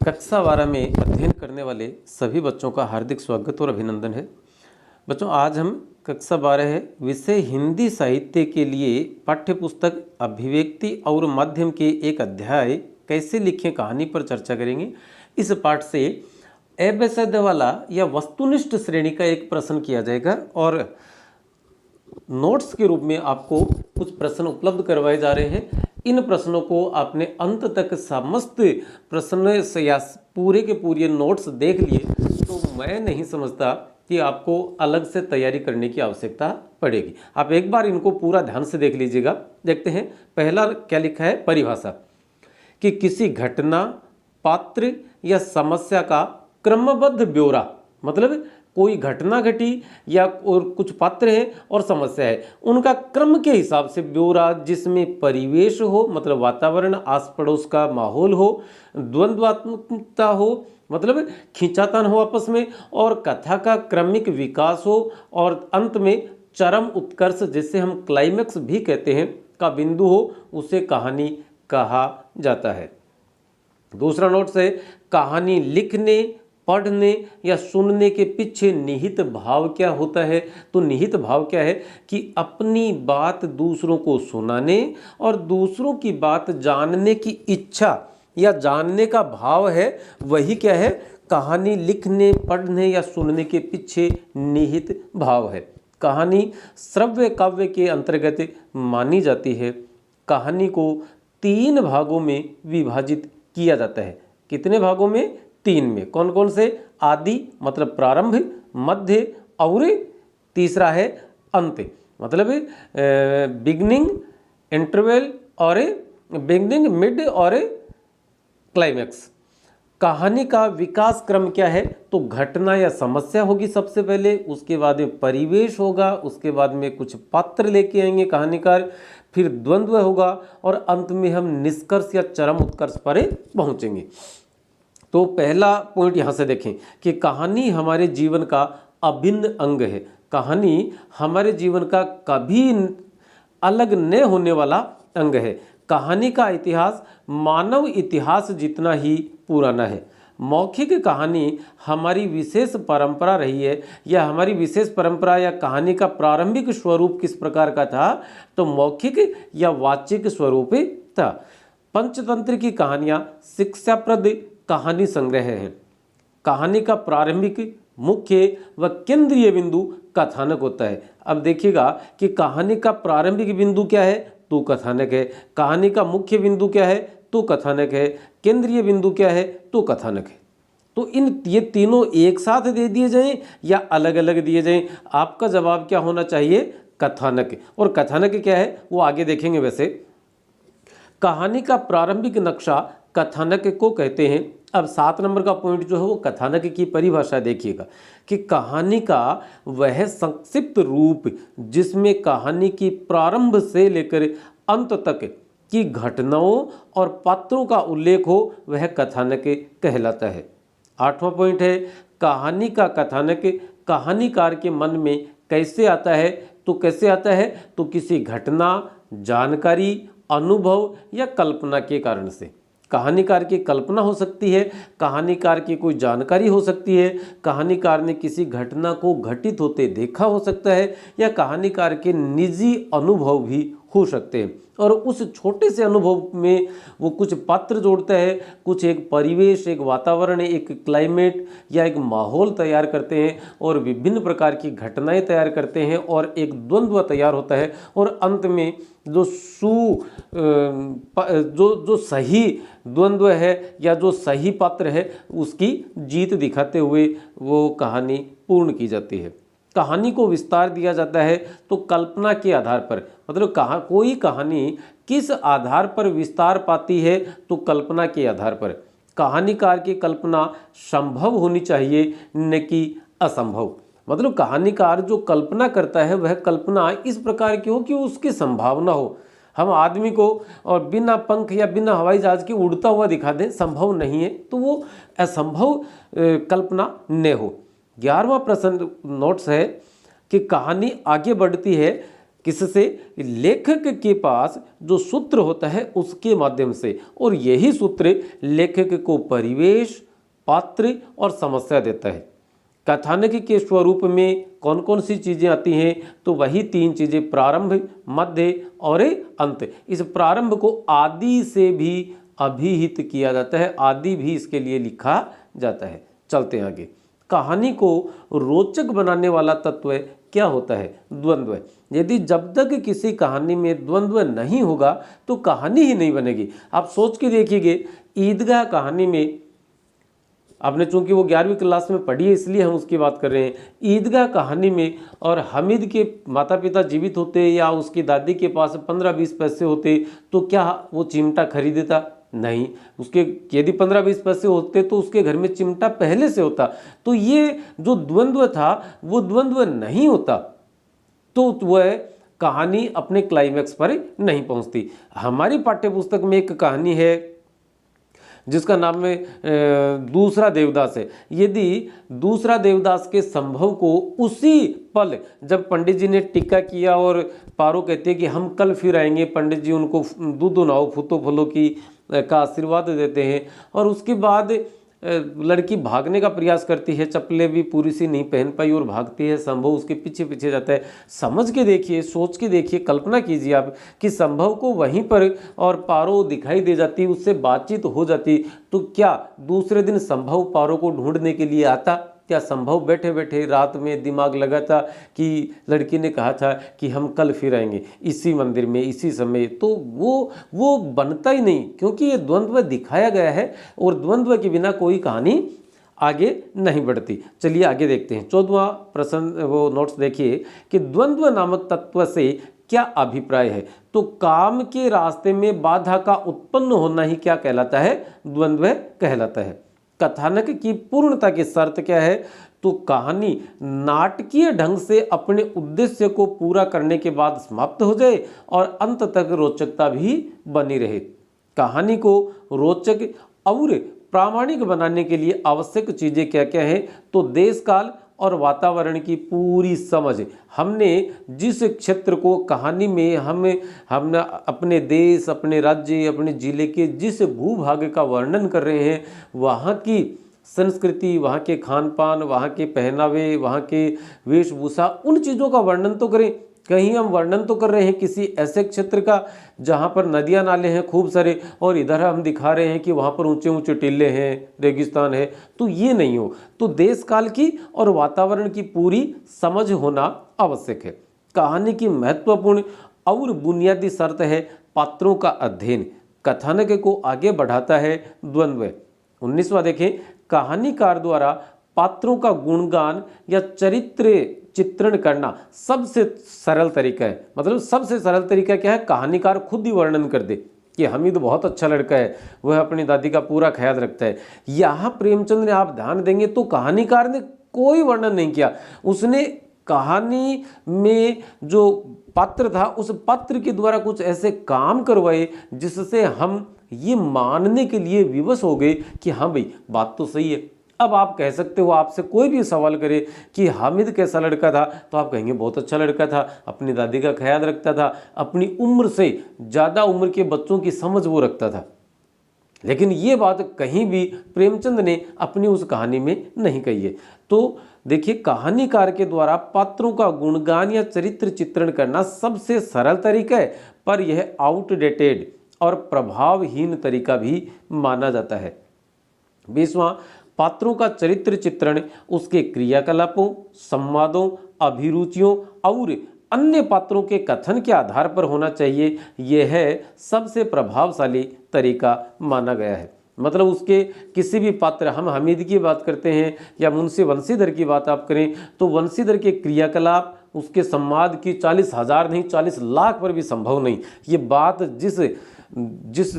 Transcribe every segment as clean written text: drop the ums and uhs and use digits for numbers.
कक्षा 12 में अध्ययन करने वाले सभी बच्चों का हार्दिक स्वागत और अभिनंदन है। बच्चों, आज हम कक्षा 12 है विषय हिंदी साहित्य के लिए पाठ्यपुस्तक अभिव्यक्ति और माध्यम के एक अध्याय कैसे लिखें कहानी पर चर्चा करेंगे। इस पाठ से अवैध वाला या वस्तुनिष्ठ श्रेणी का एक प्रश्न किया जाएगा और नोट्स के रूप में आपको कुछ प्रश्न उपलब्ध करवाए जा रहे हैं। इन प्रश्नों को आपने अंत तक समस्त प्रश्न से या पूरे के पूरे नोट्स देख लिए तो मैं नहीं समझता कि आपको अलग से तैयारी करने की आवश्यकता पड़ेगी। आप एक बार इनको पूरा ध्यान से देख लीजिएगा। देखते हैं, पहला क्या लिखा है, परिभाषा कि किसी घटना, पात्र या समस्या का क्रमबद्ध ब्यौरा, मतलब कोई घटना घटी या और कुछ पात्र है और समस्या है, उनका क्रम के हिसाब से ब्यौरा जिसमें परिवेश हो, मतलब वातावरण, आस पड़ोस का माहौल हो, द्वंद्वात्मकता हो, मतलब खींचातान हो आपस में, और कथा का क्रमिक विकास हो, और अंत में चरम उत्कर्ष जिसे हम क्लाइमेक्स भी कहते हैं का बिंदु हो, उसे कहानी कहा जाता है। दूसरा नोट से कहानी लिखने, पढ़ने या सुनने के पीछे निहित भाव क्या होता है। तो निहित भाव क्या है कि अपनी बात दूसरों को सुनाने और दूसरों की बात जानने की इच्छा या जानने का भाव है, वही क्या है, कहानी लिखने, पढ़ने या सुनने के पीछे निहित भाव है। कहानी श्रव्य काव्य के अंतर्गत मानी जाती है। कहानी को 3 भागों में विभाजित किया जाता है। कितने भागों में? 3 में। कौन कौन से? आदि मतलब प्रारंभ, मध्य और तीसरा है अंत, मतलब बिगनिंग, इंटरवल और बिगनिंग, मिड और क्लाइमैक्स। कहानी का विकास क्रम क्या है? तो घटना या समस्या होगी सबसे पहले, उसके बाद में परिवेश होगा, उसके बाद में कुछ पात्र लेके आएंगे कहानीकार, फिर द्वंद्व होगा और अंत में हम निष्कर्ष या चरम उत्कर्ष पर पहुंचेंगे। तो पहला पॉइंट यहाँ से देखें कि कहानी हमारे जीवन का अभिन्न अंग है। कहानी हमारे जीवन का कभी अलग न होने वाला अंग है। कहानी का इतिहास मानव इतिहास जितना ही पुराना है। मौखिक कहानी हमारी विशेष परंपरा रही है, या हमारी विशेष परंपरा या कहानी का प्रारंभिक स्वरूप किस प्रकार का था? तो मौखिक या वाचिक स्वरूप था। पंचतंत्र की कहानियाँ शिक्षाप्रद कहानी संग्रह है। कहानी का प्रारंभिक, मुख्य व केंद्रीय बिंदु कथानक होता है। अब देखिएगा कि कहानी का प्रारंभिक बिंदु क्या है? तो कथानक है। कहानी का मुख्य बिंदु क्या है? तो कथानक है। केंद्रीय बिंदु क्या है? तो कथानक है। तो ये तीनों एक साथ दे दिए जाएं या अलग अलग दिए जाएं? आपका जवाब क्या होना चाहिए? कथानक। और कथानक क्या है वो आगे देखेंगे। वैसे कहानी का प्रारंभिक नक्शा कथानक को कहते हैं। अब 7 नंबर का पॉइंट जो है वो कथानक की परिभाषा देखिएगा कि कहानी का वह संक्षिप्त रूप जिसमें कहानी की प्रारंभ से लेकर अंत तक की घटनाओं और पात्रों का उल्लेख हो, वह कथानक कहलाता है। 8वां पॉइंट है कहानी का कथानक कहानीकार के मन में कैसे आता है? तो कैसे आता है? तो किसी घटना, जानकारी, अनुभव या कल्पना के कारण से। कहानीकार की कल्पना हो सकती है, कहानीकार की कोई जानकारी हो सकती है, कहानीकार ने किसी घटना को घटित होते देखा हो सकता है, या कहानीकार के निजी अनुभव भी हो सकते हैं। और उस छोटे से अनुभव में वो कुछ पात्र जोड़ता है, कुछ एक परिवेश, एक वातावरण, एक क्लाइमेट या एक माहौल तैयार करते हैं और विभिन्न प्रकार की घटनाएं तैयार करते हैं और एक द्वंद्व तैयार होता है। और अंत में जो सही द्वंद्व है या जो सही पात्र है उसकी जीत दिखाते हुए वो कहानी पूर्ण की जाती है। कहानी को विस्तार दिया जाता है तो कल्पना के आधार पर, मतलब कोई कहानी किस आधार पर विस्तार पाती है? तो कल्पना के आधार पर। कहानीकार की कल्पना संभव होनी चाहिए, न कि असंभव। मतलब कहानीकार जो कल्पना करता है वह कल्पना इस प्रकार की हो कि उसकी संभावना हो। हम आदमी को और बिना पंख या बिना हवाई जहाज के उड़ता हुआ दिखा दें, संभव नहीं है, तो वो असंभव कल्पना न हो। 11वां प्रश्न नोट्स है कि कहानी आगे बढ़ती है किससे? लेखक के पास जो सूत्र होता है उसके माध्यम से, और यही सूत्र लेखक को परिवेश, पात्र और समस्या देता है। कथानक के स्वरूप में कौन कौन सी चीज़ें आती हैं? तो वही 3 चीज़ें, प्रारंभ, मध्य और अंत। इस प्रारंभ को आदि से भी अभिहित किया जाता है, आदि भी इसके लिए लिखा जाता है। चलते हैं आगे। कहानी को रोचक बनाने वाला तत्व क्या होता है? द्वंद्व। यदि जब तक किसी कहानी में द्वंद्व नहीं होगा तो कहानी ही नहीं बनेगी। आप सोच के देखिए, ईदगाह कहानी में, आपने चूंकि वो 11वीं क्लास में पढ़ी है इसलिए हम उसकी बात कर रहे हैं। ईदगाह कहानी में और हामिद के माता पिता जीवित होते या उसकी दादी के पास 15-20 पैसे होते तो क्या वो चिमटा खरीदता? नहीं। उसके यदि 15-20 पैसे होते तो उसके घर में चिमटा पहले से होता। तो ये जो द्वंद्व था वो द्वंद्व नहीं होता तो वह कहानी अपने क्लाइमैक्स पर नहीं पहुंचती। हमारी पाठ्यपुस्तक में एक कहानी है जिसका नाम है दूसरा देवदास है। यदि दूसरा देवदास के संभव को उसी पल जब पंडित जी ने टीका किया और पारो कहते हैं कि हम कल फिर आएंगे, पंडित जी उनको दूध नाव फूतो फलों की का आशीर्वाद देते हैं और उसके बाद लड़की भागने का प्रयास करती है, चप्पलें भी पूरी सी नहीं पहन पाई और भागती है। संभव उसके पीछे पीछे जाता है। समझ के देखिए, सोच के देखिए, कल्पना कीजिए आप कि संभव को वहीं पर और पारो दिखाई दे जाती, उससे बातचीत हो जाती तो क्या दूसरे दिन संभव पारो को ढूंढने के लिए आता? क्या संभव बैठे बैठे रात में दिमाग लगाता कि लड़की ने कहा था कि हम कल फिर आएंगे इसी मंदिर में इसी समय? तो वो बनता ही नहीं, क्योंकि ये द्वंद्व दिखाया गया है और द्वंद्व के बिना कोई कहानी आगे नहीं बढ़ती। चलिए आगे देखते हैं। 14वां प्रश्न, वो नोट्स देखिए कि द्वंद्व नामक तत्व से क्या अभिप्राय है? तो काम के रास्ते में बाधा का उत्पन्न होना ही क्या कहलाता है? द्वंद्व कहलाता है। कथानक की पूर्णता की शर्त क्या है? तो कहानी नाटकीय ढंग से अपने उद्देश्य को पूरा करने के बाद समाप्त हो जाए और अंत तक रोचकता भी बनी रहे। कहानी को रोचक और प्रामाणिक बनाने के लिए आवश्यक चीजें क्या क्या हैं? तो देश काल और वातावरण की पूरी समझ। हमने जिस क्षेत्र को कहानी में हमने अपने देश, अपने राज्य, अपने जिले के जिस भूभाग का वर्णन कर रहे हैं, वहाँ की संस्कृति, वहाँ के खान पान, वहाँ के पहनावे, वहाँ के वेशभूषा, उन चीज़ों का वर्णन तो करें। कहीं हम वर्णन तो कर रहे हैं किसी ऐसे क्षेत्र का जहाँ पर नदियाँ नाले हैं खूब सारे और इधर हम दिखा रहे हैं कि वहाँ पर ऊंचे ऊंचे टीले हैं, रेगिस्तान है, तो ये नहीं हो। तो देश काल की और वातावरण की पूरी समझ होना आवश्यक है। कहानी की महत्वपूर्ण और बुनियादी शर्त है पात्रों का अध्ययन। कथानक को आगे बढ़ाता है द्वंद्व। 19वां देखें, कहानीकार द्वारा पात्रों का गुणगान या चरित्र चित्रण करना सबसे सरल तरीका है। मतलब सबसे सरल तरीका क्या है? कहानीकार खुद ही वर्णन कर दे कि हामिद बहुत अच्छा लड़का है, वह अपनी दादी का पूरा ख्याल रखता है। यहाँ प्रेमचंद ने, आप ध्यान देंगे तो कहानीकार ने कोई वर्णन नहीं किया। उसने कहानी में जो पात्र था उस पात्र के द्वारा कुछ ऐसे काम करवाए जिससे हम ये मानने के लिए विवश हो गए कि हाँ भाई बात तो सही है। अब आप कह सकते हो, आपसे कोई भी सवाल करे कि हामिद कैसा लड़का था, तो आप कहेंगे बहुत अच्छा लड़का था, अपनी दादी का ख्याल रखता था, अपनी उम्र से ज़्यादा उम्र के बच्चों की समझ वो रखता था। लेकिन ये बात कहीं भी प्रेमचंद ने अपनी उस कहानी में नहीं कही है। तो देखिए, कहानीकार के द्वारा पात्रों का गुणगान या चरित्र चित्रण करना सबसे सरल तरीका है, पर यह आउटडेटेड और प्रभावहीन तरीका भी माना जाता है। 20वां, पात्रों का चरित्र चित्रण उसके क्रियाकलापों, संवादों, अभिरुचियों और अन्य पात्रों के कथन के आधार पर होना चाहिए। यह है सबसे प्रभावशाली तरीका माना गया है। मतलब उसके किसी भी पात्र, हम हामिद की बात करते हैं या मुंशी वंशीधर की बात आप करें तो वंशीधर के क्रियाकलाप, उसके संवाद की 40,000 नहीं 40 लाख पर भी संभव नहीं। ये बात जिस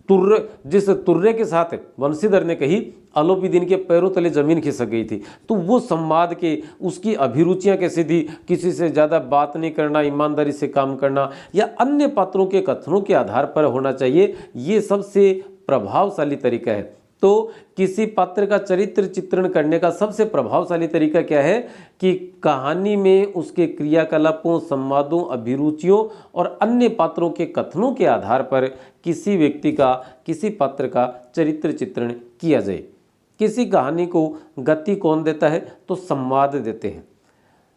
तुर्रे के साथ वंशीधर ने कही, अलोपीदीन के पैरों तले जमीन खिसक गई थी। तो वो संवाद के, उसकी अभिरुचियां कैसी थी, किसी से ज़्यादा बात नहीं करना, ईमानदारी से काम करना, या अन्य पात्रों के कथनों के आधार पर होना चाहिए। ये सबसे प्रभावशाली तरीका है। तो किसी पात्र का चरित्र चित्रण करने का सबसे प्रभावशाली तरीका क्या है कि कहानी में उसके क्रियाकलापों, संवादों, अभिरुचियों और अन्य पात्रों के कथनों के आधार पर किसी व्यक्ति का, किसी पात्र का चरित्र चित्रण किया जाए। किसी कहानी को गति कौन देता है? तो संवाद देते हैं।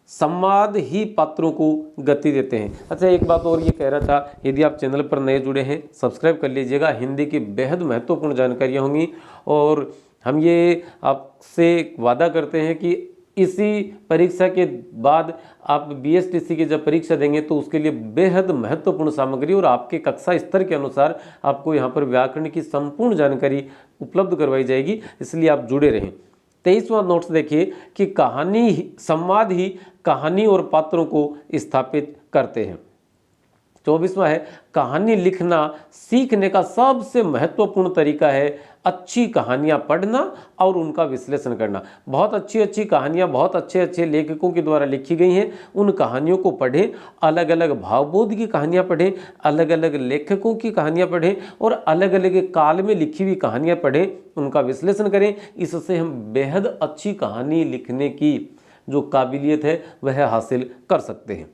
संवाद ही पात्रों को गति देते हैं। अच्छा, एक बात और ये कह रहा था, यदि आप चैनल पर नए जुड़े हैं सब्सक्राइब कर लीजिएगा। हिंदी की बेहद महत्वपूर्ण जानकारियाँ होंगी और हम ये आपसे वादा करते हैं कि इसी परीक्षा के बाद आप BSTC की जब परीक्षा देंगे तो उसके लिए बेहद महत्वपूर्ण सामग्री और आपके कक्षा स्तर के अनुसार आपको यहाँ पर व्याकरण की संपूर्ण जानकारी उपलब्ध करवाई जाएगी, इसलिए आप जुड़े रहें। 23वां नोट्स देखिए कि संवाद ही कहानी और पात्रों को स्थापित करते हैं। 24वां है कहानी लिखना सीखने का सबसे महत्वपूर्ण तरीका है अच्छी कहानियां पढ़ना और उनका विश्लेषण करना। बहुत अच्छी कहानियां बहुत अच्छे लेखकों के द्वारा लिखी गई हैं, उन कहानियों को पढ़ें, अलग अलग भावबोध की कहानियां पढ़ें, अलग अलग लेखकों की कहानियां पढ़ें और अलग अलग काल में लिखी हुई कहानियां पढ़ें, उनका विश्लेषण करें। इससे हम बेहद अच्छी कहानी लिखने की जो काबिलियत है वह हासिल कर सकते हैं।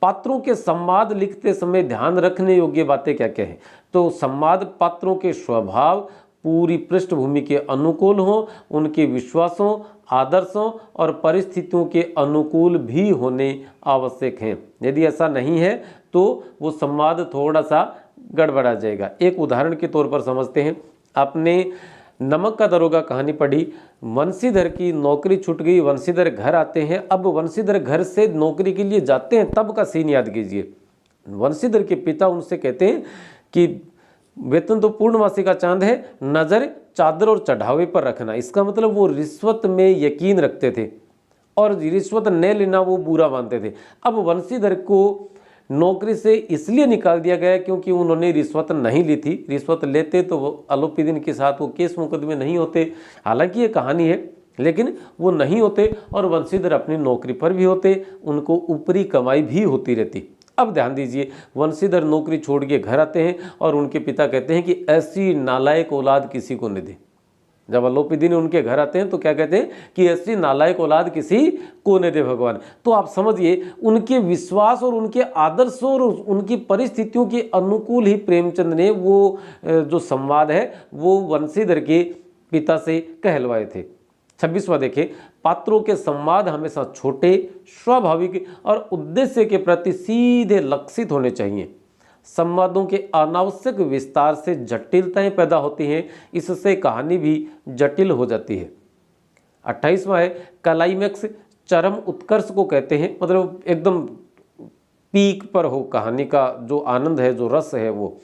पात्रों के संवाद लिखते समय ध्यान रखने योग्य बातें क्या क्या हैं? तो संवाद पात्रों के स्वभाव, पूरी पृष्ठभूमि के अनुकूल हो, उनके विश्वासों, आदर्शों और परिस्थितियों के अनुकूल भी होने आवश्यक हैं। यदि ऐसा नहीं है तो वो संवाद थोड़ा सा गड़बड़ा जाएगा। एक उदाहरण के तौर पर समझते हैं। आपने नमक का दरोगा कहानी पढ़ी। वंशीधर की नौकरी छूट गई, वंशीधर घर आते हैं। अब वंशीधर घर से नौकरी के लिए जाते हैं, तब का सीन याद कीजिए। वंशीधर के पिता उनसे कहते हैं कि वेतन तो पूर्णमासी का चांद है, नज़र चादर और चढ़ावे पर रखना। इसका मतलब वो रिश्वत में यकीन रखते थे और रिश्वत न लेना वो बुरा मानते थे। अब वंशीधर को नौकरी से इसलिए निकाल दिया गया क्योंकि उन्होंने रिश्वत नहीं ली थी। रिश्वत लेते तो वो अलोपीदीन के साथ वो केस मुकदमे नहीं होते। हालांकि ये कहानी है, लेकिन वो नहीं होते और वंशीधर अपनी नौकरी पर भी होते, उनको ऊपरी कमाई भी होती रहती। अब ध्यान दीजिए, वंशीधर नौकरी छोड़ के घर आते हैं और उनके पिता कहते हैं कि ऐसी नालायक औलाद किसी को न दे। जब अलोपीदीन उनके घर आते हैं तो क्या कहते हैं कि ऐसी नालायक औलाद किसी को न दे भगवान। तो आप समझिए, उनके विश्वास और उनके आदर्शों और उनकी परिस्थितियों के अनुकूल ही प्रेमचंद ने वो जो संवाद है वो वंशीधर के पिता से कहलवाए थे। 26वां देखें, पात्रों के संवाद हमेशा छोटे, स्वाभाविक और उद्देश्य के प्रति सीधे लक्षित होने चाहिए। संवादों के अनावश्यक विस्तार से जटिलताएं पैदा होती हैं, इससे कहानी भी जटिल हो जाती है। 28वां है क्लाइमैक्स, चरम उत्कर्ष को कहते हैं, मतलब एकदम पीक पर हो कहानी का जो आनंद है, जो रस है, वो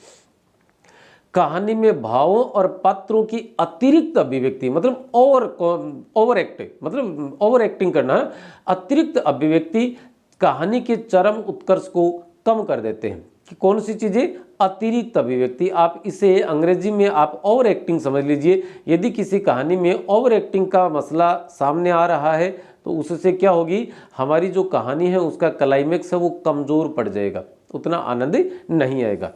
कहानी में भावों और पात्रों की अतिरिक्त अभिव्यक्ति, मतलब ओवर एक्टिंग करना, अतिरिक्त अभिव्यक्ति कहानी के चरम उत्कर्ष को कम कर देते हैं। कि कौन सी चीजें? अतिरिक्त अभिव्यक्ति। आप इसे अंग्रेजी में आप ओवर एक्टिंग समझ लीजिए। यदि किसी कहानी में ओवर एक्टिंग का मसला सामने आ रहा है तो उससे क्या होगी, हमारी जो कहानी है उसका क्लाइमेक्स है वो कमजोर पड़ जाएगा, उतना आनंद नहीं आएगा।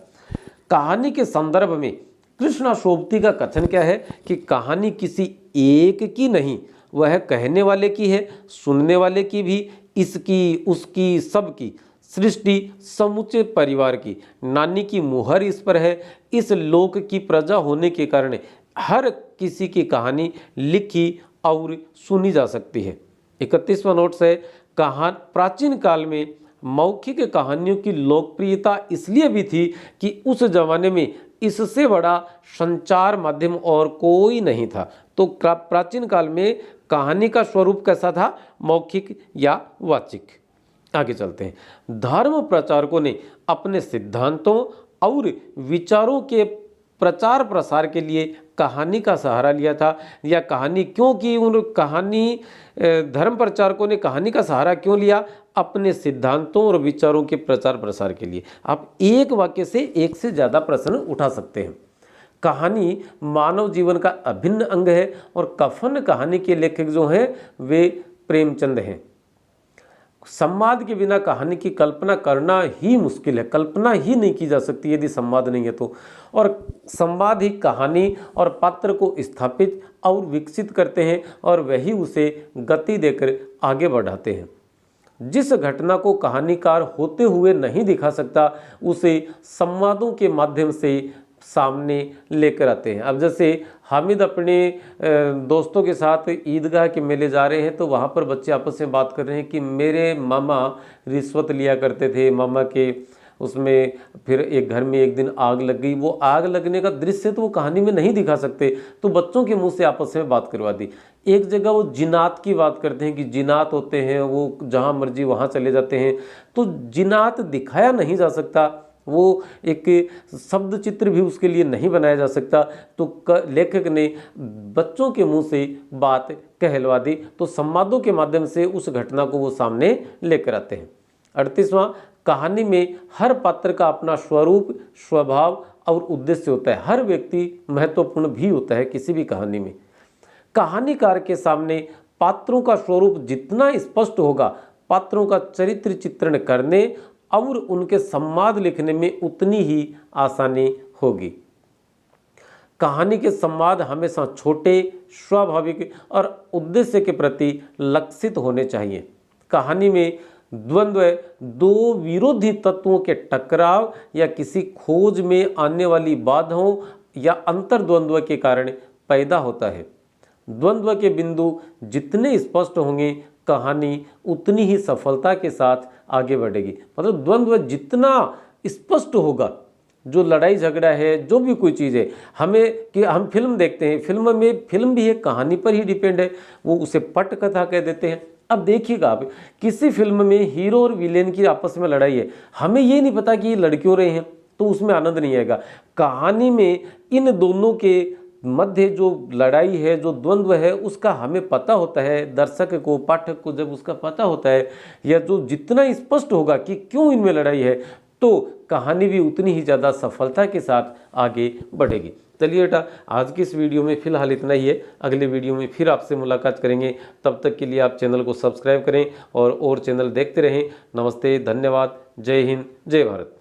कहानी के संदर्भ में कृष्णा शोभती का कथन क्या है कि कहानी किसी एक की नहीं, वह कहने वाले की है, सुनने वाले की भी, इसकी, उसकी, सबकी, सृष्टि समूचे परिवार की। नानी की मुहर इस पर है। इस लोक की प्रजा होने के कारण हर किसी की कहानी लिखी और सुनी जा सकती है। 31वां नोट्स है प्राचीन काल में मौखिक कहानियों की लोकप्रियता इसलिए भी थी कि उस जमाने में इससे बड़ा संचार माध्यम और कोई नहीं था। तो प्राचीन काल में कहानी का स्वरूप कैसा था? मौखिक या वाचिक। आगे चलते हैं। धर्म प्रचारकों ने अपने सिद्धांतों और विचारों के प्रचार प्रसार के लिए कहानी का सहारा लिया था। या कहानी क्यों की? धर्म प्रचारकों ने कहानी का सहारा क्यों लिया? अपने सिद्धांतों और विचारों के प्रचार प्रसार के लिए। आप एक वाक्य से एक से ज़्यादा प्रश्न उठा सकते हैं। कहानी मानव जीवन का अभिन्न अंग है और कफन कहानी के लेखक जो हैं वे प्रेमचंद हैं। संवाद के बिना कहानी की कल्पना करना ही मुश्किल है, कल्पना ही नहीं की जा सकती यदि संवाद नहीं है तो। और संवाद ही कहानी और पात्र को स्थापित और विकसित करते हैं और वही उसे गति देकर आगे बढ़ाते हैं। जिस घटना को कहानीकार होते हुए नहीं दिखा सकता उसे संवादों के माध्यम से सामने लेकर आते हैं। अब जैसे हामिद अपने दोस्तों के साथ ईदगाह के मेले जा रहे हैं तो वहाँ पर बच्चे आपस में बात कर रहे हैं कि मेरे मामा रिश्वत लिया करते थे, मामा के उसमें फिर एक घर में एक दिन आग लग गई। वो आग लगने का दृश्य तो वो कहानी में नहीं दिखा सकते, तो बच्चों के मुंह से आपस में बात करवा दी। एक जगह वो जिनात की बात करते हैं कि जिनात होते हैं, वो जहाँ मर्जी वहाँ चले जाते हैं, तो जिनात दिखाया नहीं जा सकता, वो एक शब्द चित्र भी उसके लिए नहीं बनाया जा सकता, तो लेखक ने बच्चों के मुंह से बात कहलवा दी। तो संवादों के माध्यम से उस घटना को वो सामने लेकर आते हैं। 38वां, कहानी में हर पात्र का अपना स्वरूप, स्वभाव और उद्देश्य होता है। हर व्यक्ति महत्वपूर्ण भी होता है किसी भी कहानी में। कहानीकार के सामने पात्रों का स्वरूप जितना स्पष्ट होगा, पात्रों का चरित्र चित्रण करने और उनके संवाद लिखने में उतनी ही आसानी होगी। कहानी के संवाद हमेशा छोटे, स्वाभाविक और उद्देश्य के प्रति लक्षित होने चाहिए। कहानी में द्वंद्व दो विरोधी तत्वों के टकराव या किसी खोज में आने वाली बाधाओं या अंतर्द्वंद्व के कारण पैदा होता है। द्वंद्व के बिंदु जितने स्पष्ट होंगे, कहानी उतनी ही सफलता के साथ आगे बढ़ेगी। मतलब द्वंद्व जितना स्पष्ट होगा, जो लड़ाई झगड़ा है, जो भी कोई चीज़ है, हमें कि हम फिल्म देखते हैं, फिल्म भी एक कहानी पर ही डिपेंड है, वो उसे पटकथा कह देते हैं। अब देखिएगा आप, किसी फिल्म में हीरो और विलेन की आपस में लड़ाई है, हमें ये नहीं पता कि ये लड़ क्यों रहे हैं, तो उसमें आनंद नहीं आएगा। कहानी में इन दोनों के मध्य जो लड़ाई है, जो द्वंद्व है, उसका हमें पता होता है, दर्शक को, पाठक को जब उसका पता होता है, या जो जितना स्पष्ट होगा कि क्यों इनमें लड़ाई है, तो कहानी भी उतनी ही ज़्यादा सफलता के साथ आगे बढ़ेगी। चलिए बेटा, आज की इस वीडियो में फ़िलहाल इतना ही है। अगले वीडियो में फिर आपसे मुलाकात करेंगे। तब तक के लिए आप चैनल को सब्सक्राइब करें और चैनल देखते रहें। नमस्ते, धन्यवाद, जय हिंद, जय भारत।